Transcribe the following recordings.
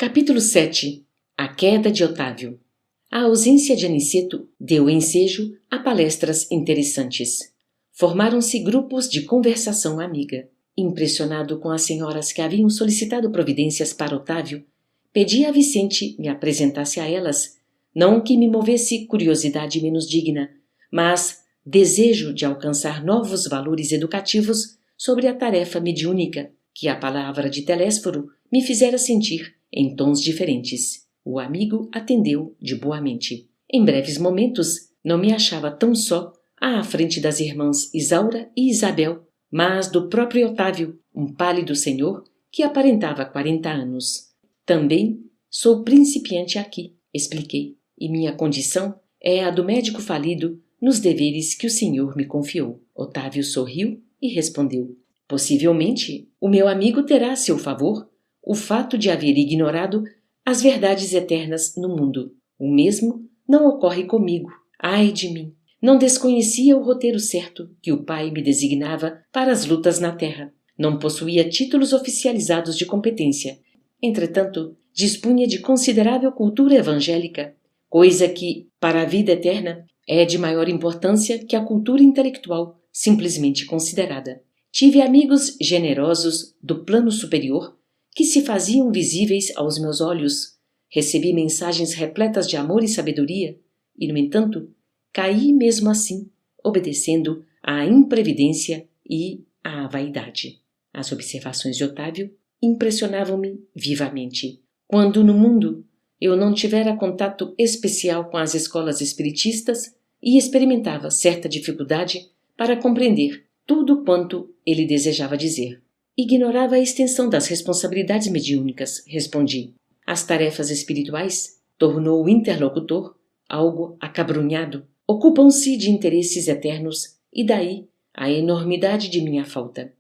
Capítulo 7. A queda de Otávio. A ausência de Aniceto deu ensejo a palestras interessantes. Formaram-se grupos de conversação amiga. Impressionado com as senhoras que haviam solicitado providências para Otávio, pedi a Vicente me apresentasse a elas, não que me movesse curiosidade menos digna, mas desejo de alcançar novos valores educativos sobre a tarefa mediúnica que a palavra de Telésforo me fizera sentir em tons diferentes. O amigo atendeu de boa mente. Em breves momentos, não me achava tão só à frente das irmãs Isaura e Isabel, mas do próprio Otávio, um pálido senhor que aparentava 40 anos. Também sou principiante aqui, expliquei, e minha condição é a do médico falido nos deveres que o senhor me confiou. Otávio sorriu e respondeu: possivelmente, o meu amigo terá a seu favor o fato de haver ignorado as verdades eternas no mundo. O mesmo não ocorre comigo. Ai de mim! Não desconhecia o roteiro certo que o pai me designava para as lutas na terra. Não possuía títulos oficializados de competência. Entretanto, dispunha de considerável cultura evangélica, coisa que, para a vida eterna, é de maior importância que a cultura intelectual simplesmente considerada. Tive amigos generosos do plano superior que se faziam visíveis aos meus olhos. Recebi mensagens repletas de amor e sabedoria, e, no entanto, caí mesmo assim, obedecendo à imprevidência e à vaidade. As observações de Otávio impressionavam-me vivamente. Quando no mundo eu não tivera contato especial com as escolas espiritistas e experimentava certa dificuldade para compreender tudo quanto ele desejava dizer. Ignorava a extensão das responsabilidades mediúnicas, respondi. As tarefas espirituais, tornou o interlocutor, algo acabrunhado, ocupam-se de interesses eternos e daí a enormidade de minha falta.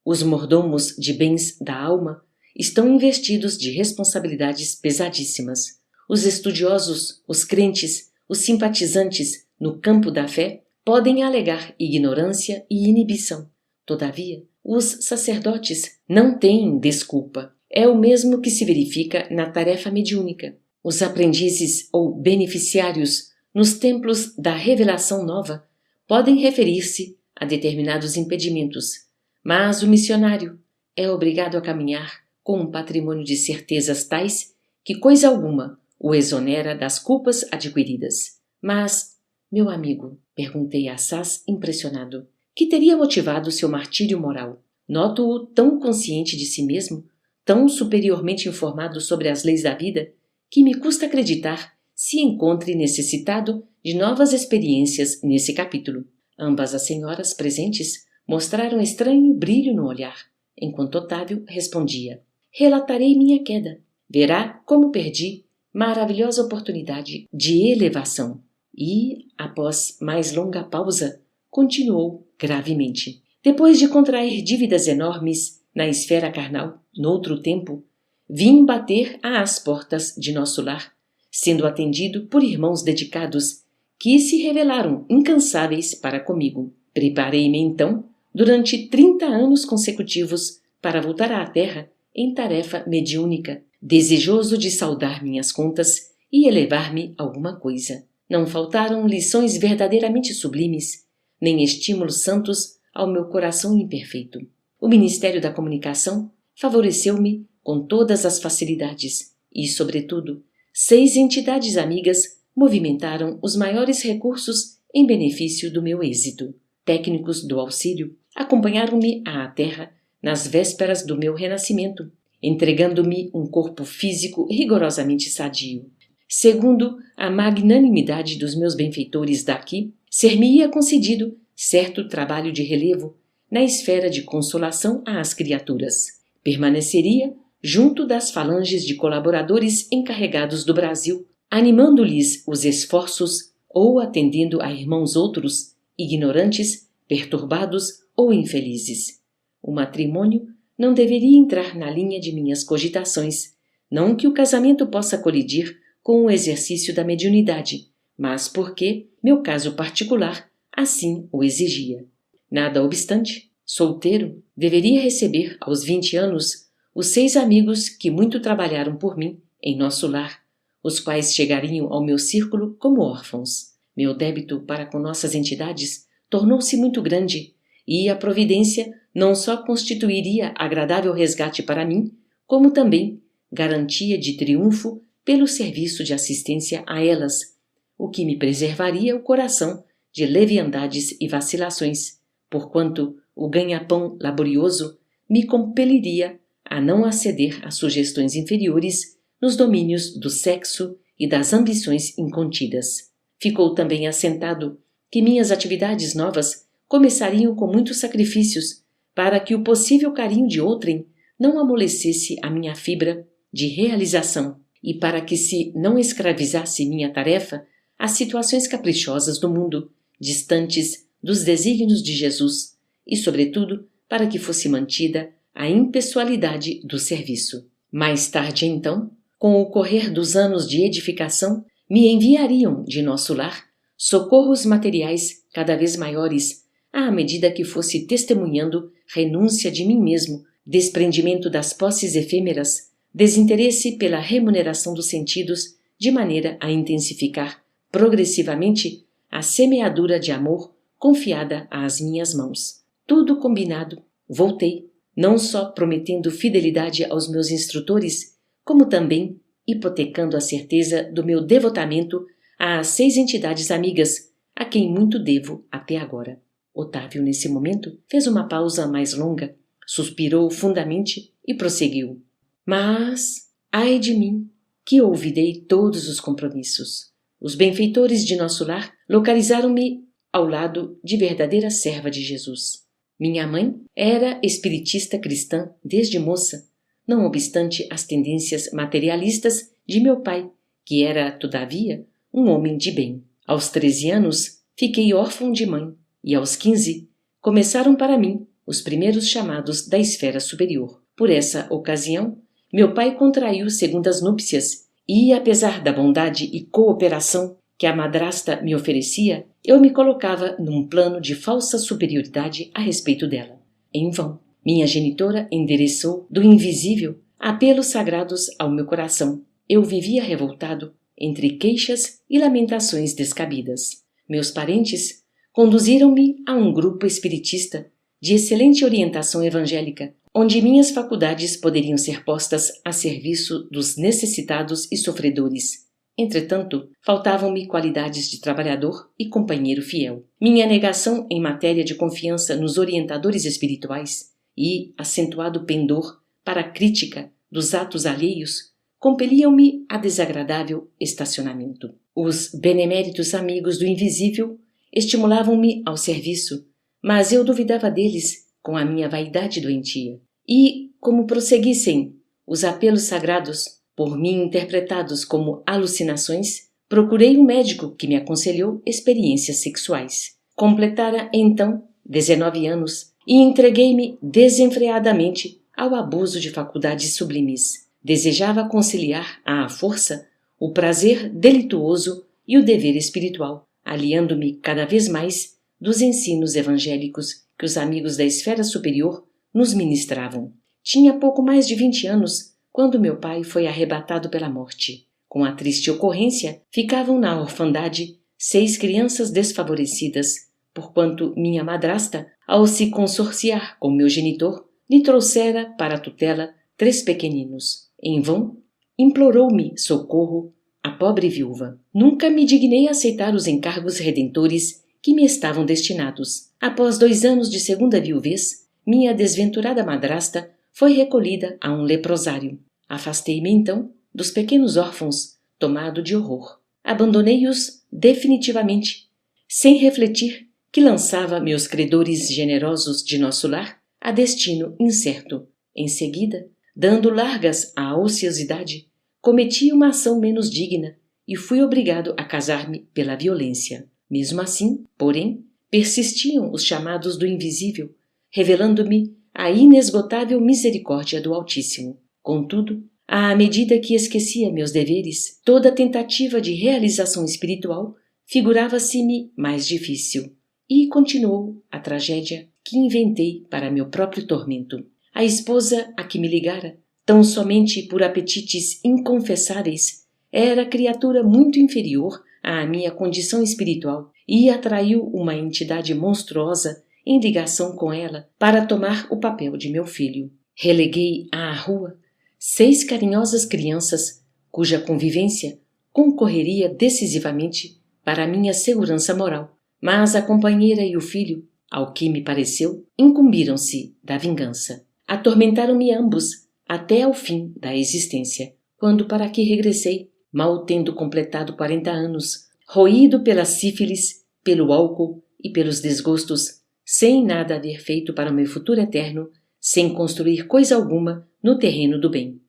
Os mordomos de bens da alma estão investidos de responsabilidades pesadíssimas. Os estudiosos, os crentes, os simpatizantes no campo da fé podem alegar ignorância e inibição. Todavia, os sacerdotes não têm desculpa. É o mesmo que se verifica na tarefa mediúnica. Os aprendizes ou beneficiários nos templos da revelação nova podem referir-se a determinados impedimentos, mas o missionário é obrigado a caminhar com um patrimônio de certezas tais que coisa alguma o exonera das culpas adquiridas. Mas, meu amigo, perguntei a Assaz impressionado, que teria motivado seu martírio moral? Noto-o tão consciente de si mesmo, tão superiormente informado sobre as leis da vida, que me custa acreditar se encontre necessitado de novas experiências nesse capítulo. Ambas as senhoras presentes mostraram estranho brilho no olhar, enquanto Otávio respondia: relatarei minha queda. Verá como perdi maravilhosa oportunidade de elevação. E, após mais longa pausa, continuou gravemente. Depois de contrair dívidas enormes na esfera carnal, noutro tempo, vim bater às portas de nosso lar, sendo atendido por irmãos dedicados que se revelaram incansáveis para comigo. Preparei-me então, durante 30 anos consecutivos, para voltar à terra em tarefa mediúnica, desejoso de saldar minhas contas e elevar-me alguma coisa. Não faltaram lições verdadeiramente sublimes, nem estímulos santos ao meu coração imperfeito. O Ministério da Comunicação favoreceu-me com todas as facilidades e, sobretudo, 6 entidades amigas movimentaram os maiores recursos em benefício do meu êxito. Técnicos do auxílio acompanharam-me à terra nas vésperas do meu renascimento, entregando-me um corpo físico rigorosamente sadio. Segundo a magnanimidade dos meus benfeitores daqui, ser-me-ia concedido certo trabalho de relevo na esfera de consolação às criaturas. Permaneceria junto das falanges de colaboradores encarregados do Brasil, animando-lhes os esforços ou atendendo a irmãos outros, ignorantes, perturbados ou infelizes. O matrimônio não deveria entrar na linha de minhas cogitações, não que o casamento possa colidir com o exercício da mediunidade, mas porque meu caso particular assim o exigia. Nada obstante, solteiro, deveria receber, aos 20 anos, os 6 amigos que muito trabalharam por mim em nosso lar, os quais chegariam ao meu círculo como órfãos. Meu débito para com nossas entidades tornou-se muito grande, e a providência não só constituiria agradável resgate para mim, como também garantia de triunfo pelo serviço de assistência a elas, o que me preservaria o coração de leviandades e vacilações, porquanto o ganha-pão laborioso me compeliria a não aceder a sugestões inferiores nos domínios do sexo e das ambições incontidas. Ficou também assentado que minhas atividades novas começariam com muitos sacrifícios para que o possível carinho de outrem não amolecesse a minha fibra de realização e para que se não escravizasse minha tarefa às situações caprichosas do mundo, distantes dos desígnios de Jesus, e, sobretudo, para que fosse mantida a impessoalidade do serviço. Mais tarde, então, com o correr dos anos de edificação, me enviariam de nosso lar socorros materiais cada vez maiores, à medida que fosse testemunhando renúncia de mim mesmo, desprendimento das posses efêmeras, desinteresse pela remuneração dos sentidos, de maneira a intensificar progressivamente a semeadura de amor confiada às minhas mãos. Tudo combinado, voltei, não só prometendo fidelidade aos meus instrutores, como também hipotecando a certeza do meu devotamento às 6 entidades amigas, a quem muito devo até agora. Otávio, nesse momento, fez uma pausa mais longa, suspirou fundamente e prosseguiu. Mas, ai de mim, que olvidei todos os compromissos. Os benfeitores de nosso lar localizaram-me ao lado de verdadeira serva de Jesus. Minha mãe era espiritista cristã desde moça, não obstante as tendências materialistas de meu pai, que era, todavia, um homem de bem. Aos 13 anos, fiquei órfão de mãe, e aos 15, começaram para mim os primeiros chamados da esfera superior. Por essa ocasião, meu pai contraiu segundas núpcias e, apesar da bondade e cooperação que a madrasta me oferecia, eu me colocava num plano de falsa superioridade a respeito dela. Em vão, minha genitora endereçou do invisível apelos sagrados ao meu coração. Eu vivia revoltado entre queixas e lamentações descabidas. Meus parentes conduziram-me a um grupo espiritista de excelente orientação evangélica, onde minhas faculdades poderiam ser postas a serviço dos necessitados e sofredores. Entretanto, faltavam-me qualidades de trabalhador e companheiro fiel. Minha negação em matéria de confiança nos orientadores espirituais e acentuado pendor para a crítica dos atos alheios compeliam-me a desagradável estacionamento. Os beneméritos amigos do invisível estimulavam-me ao serviço, mas eu duvidava deles com a minha vaidade doentia. E, como prosseguissem os apelos sagrados, por mim interpretados como alucinações, procurei um médico que me aconselhou experiências sexuais. Completara, então, 19 anos e entreguei-me desenfreadamente ao abuso de faculdades sublimes. Desejava conciliar à força o prazer delituoso e o dever espiritual, aliando-me cada vez mais dos ensinos evangélicos que os amigos da esfera superior nos ministravam. Tinha pouco mais de 20 anos quando meu pai foi arrebatado pela morte. Com a triste ocorrência, ficavam na orfandade 6 crianças desfavorecidas, porquanto minha madrasta, ao se consorciar com meu genitor, lhe trouxera para a tutela 3 pequeninos. Em vão, implorou-me socorro a pobre viúva. Nunca me dignei a aceitar os encargos redentores que me estavam destinados. Após 2 anos de segunda viuvez, minha desventurada madrasta foi recolhida a um leprosário. Afastei-me, então, dos pequenos órfãos, tomado de horror. Abandonei-os definitivamente, sem refletir que lançava meus credores generosos de nosso lar a destino incerto. Em seguida, dando largas à ociosidade, cometi uma ação menos digna e fui obrigado a casar-me pela violência. Mesmo assim, porém, persistiam os chamados do invisível, revelando-me a inesgotável misericórdia do Altíssimo. Contudo, à medida que esquecia meus deveres, toda tentativa de realização espiritual figurava-se-me mais difícil. E continuou a tragédia que inventei para meu próprio tormento. A esposa a que me ligara tão somente por apetites inconfessáveis, era criatura muito inferior à minha condição espiritual e atraiu uma entidade monstruosa em ligação com ela para tomar o papel de meu filho. Releguei à rua 6 carinhosas crianças cuja convivência concorreria decisivamente para a minha segurança moral, mas a companheira e o filho, ao que me pareceu, incumbiram-se da vingança. Atormentaram-me ambos até ao fim da existência, quando para aqui regressei, mal tendo completado 40 anos, roído pela sífilis, pelo álcool e pelos desgostos, sem nada haver feito para o meu futuro eterno, sem construir coisa alguma no terreno do bem.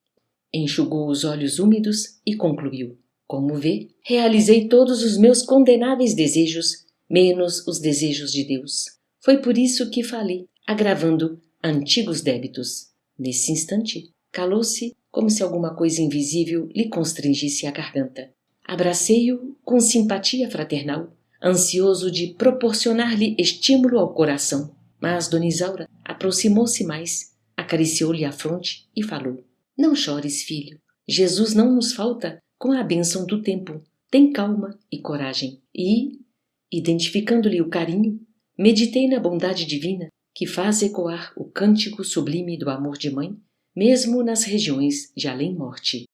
Enxugou os olhos úmidos e concluiu: como vê, realizei todos os meus condenáveis desejos, menos os desejos de Deus. Foi por isso que falei, agravando antigos débitos. Nesse instante, calou-se como se alguma coisa invisível lhe constringisse a garganta. Abracei-o com simpatia fraternal, ansioso de proporcionar-lhe estímulo ao coração. Mas Dona Isaura aproximou-se mais, acariciou-lhe a fronte e falou: não chores, filho. Jesus não nos falta com a bênção do tempo. Tem calma e coragem. E, identificando-lhe o carinho, meditei na bondade divina que faz ecoar o cântico sublime do amor de mãe, mesmo nas regiões de além-morte.